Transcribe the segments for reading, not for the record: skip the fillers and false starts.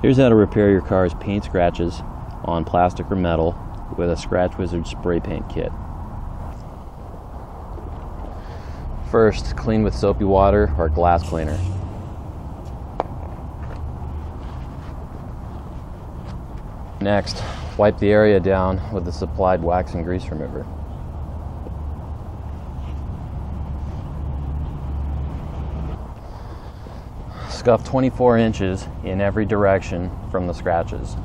Here's how to repair your car's paint scratches on plastic or metal with a Scratch Wizard spray paint kit. First, clean with soapy water or glass cleaner. Next, wipe the area down with the supplied wax and grease remover. Scuff 24 inches in every direction from the scratches.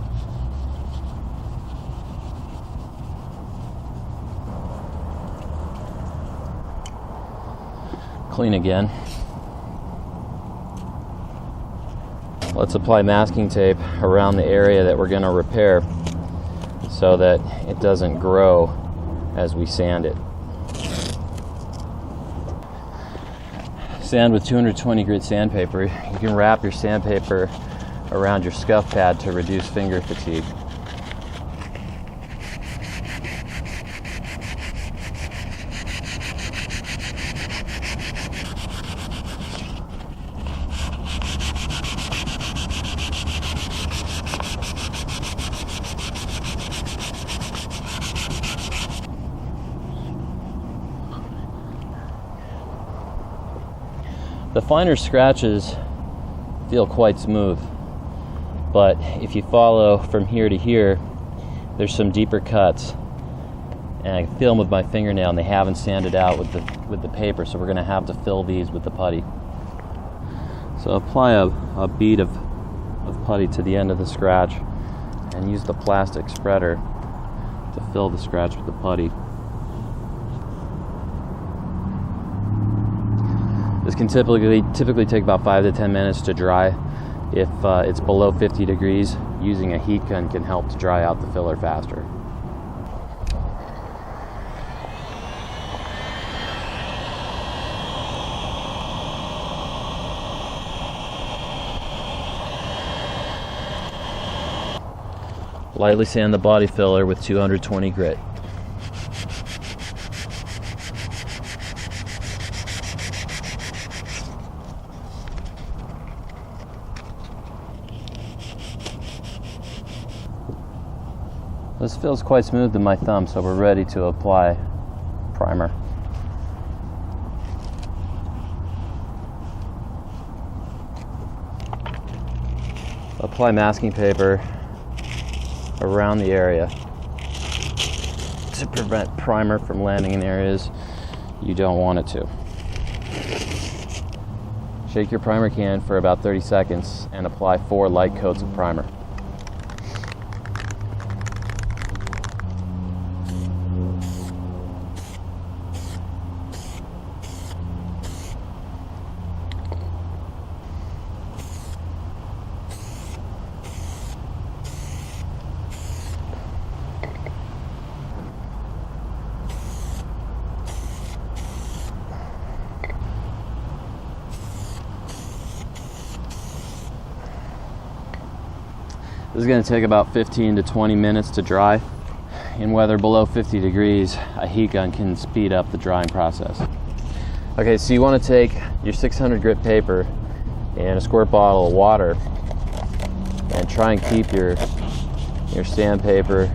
Clean again. Let's apply masking tape around the area that we're going to repair so that it doesn't grow as we sand it. Sand with 220 grit sandpaper. You can wrap your sandpaper around your scuff pad to reduce finger fatigue. The finer scratches feel quite smooth, but if you follow from here to here, there's some deeper cuts, and I can feel them with my fingernail, and they haven't sanded out with the paper, so we're going to have to fill these with the putty. So apply a bead of putty to the end of the scratch, and use the plastic spreader to fill the scratch with the putty. This can typically take about 5 to 10 minutes to dry. If it's below 50 degrees, using a heat gun can help to dry out the filler faster. Lightly sand the body filler with 220 grit. This feels quite smooth to my thumb, so we're ready to apply primer. Apply masking paper around the area to prevent primer from landing in areas you don't want it to. Shake your primer can for about 30 seconds and apply 4 light coats of primer. This is going to take about 15 to 20 minutes to dry. In weather below 50 degrees, a heat gun can speed up the drying process. Okay, so you want to take your 600 grit paper and a squirt bottle of water and try and keep your sandpaper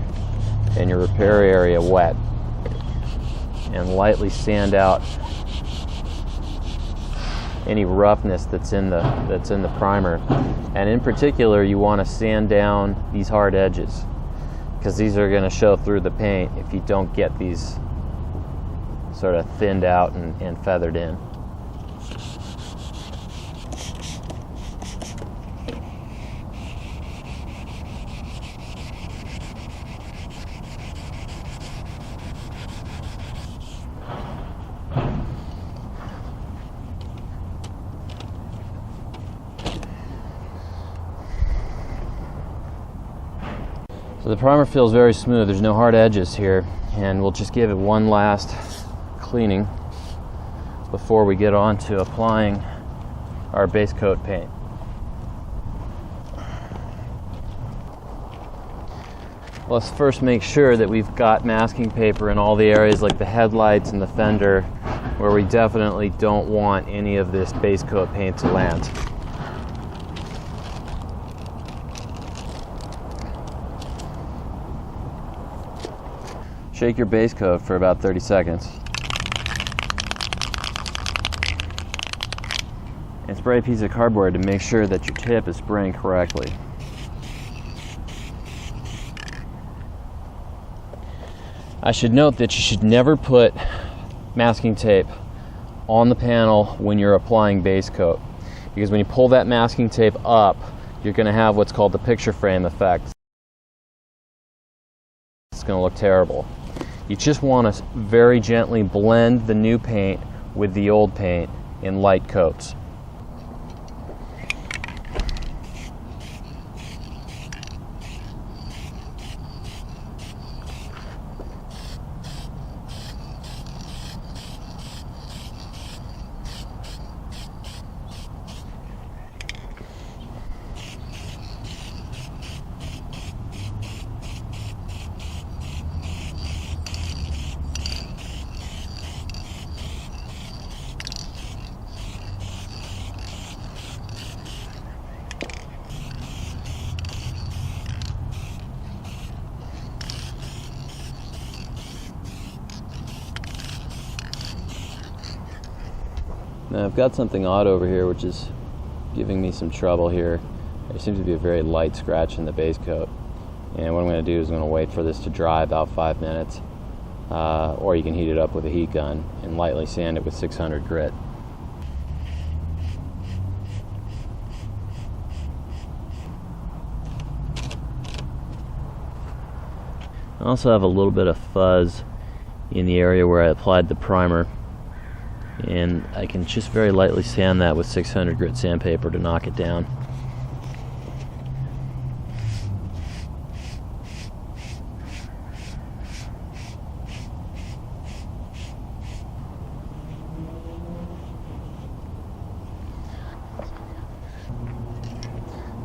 and your repair area wet, and lightly sand out any roughness that's in the primer. And in particular, you want to sand down these hard edges, because these are going to show through the paint if you don't get these sort of thinned out and feathered in. So the primer feels very smooth. There's no hard edges here, and we'll just give it one last cleaning before we get on to applying our base coat paint. Let's first make sure that we've got masking paper in all the areas like the headlights and the fender where we definitely don't want any of this base coat paint to land. Shake your base coat for about 30 seconds. And spray a piece of cardboard to make sure that your tip is spraying correctly. I should note that you should never put masking tape on the panel when you're applying base coat, because when you pull that masking tape up, you're going to have what's called the picture frame effect. It's going to look terrible. You just want to very gently blend the new paint with the old paint in light coats. Now I've got something odd over here which is giving me some trouble here. There seems to be a very light scratch in the base coat, and what I'm going to do is I'm going to wait for this to dry about 5 minutes, or you can heat it up with a heat gun and lightly sand it with 600 grit. I also have a little bit of fuzz in the area where I applied the primer, and I can just very lightly sand that with 600 grit sandpaper to knock it down.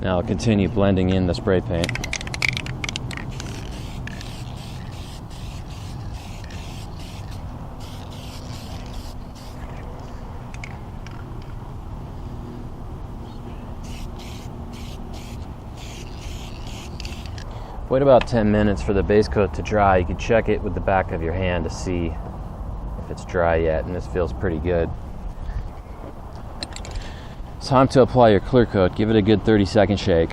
Now I'll continue blending in the spray paint. Wait about 10 minutes for the base coat to dry. You can check it with the back of your hand to see if it's dry yet, and this feels pretty good. It's time to apply your clear coat. Give it a good 30-second shake.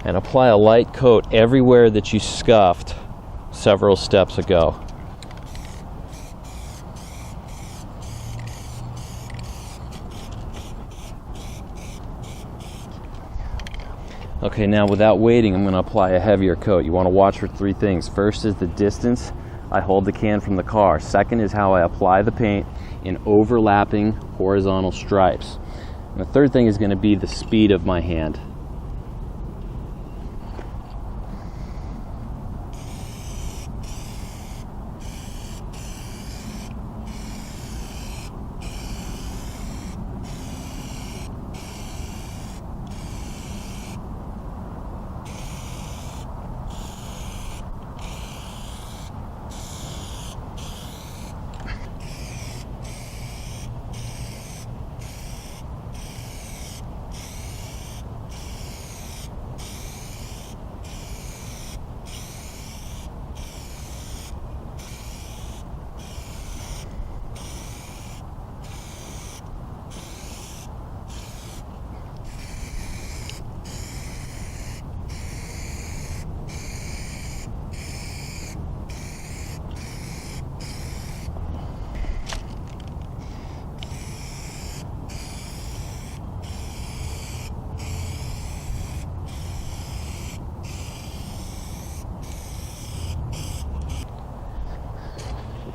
And apply a light coat everywhere that you scuffed several steps ago. Okay, now without waiting, I'm going to apply a heavier coat. You want to watch for 3 things. First is the distance I hold the can from the car. Second is how I apply the paint in overlapping horizontal stripes. And the third thing is going to be the speed of my hand.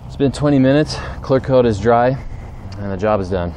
It's been 20 minutes, clear coat is dry, and the job is done.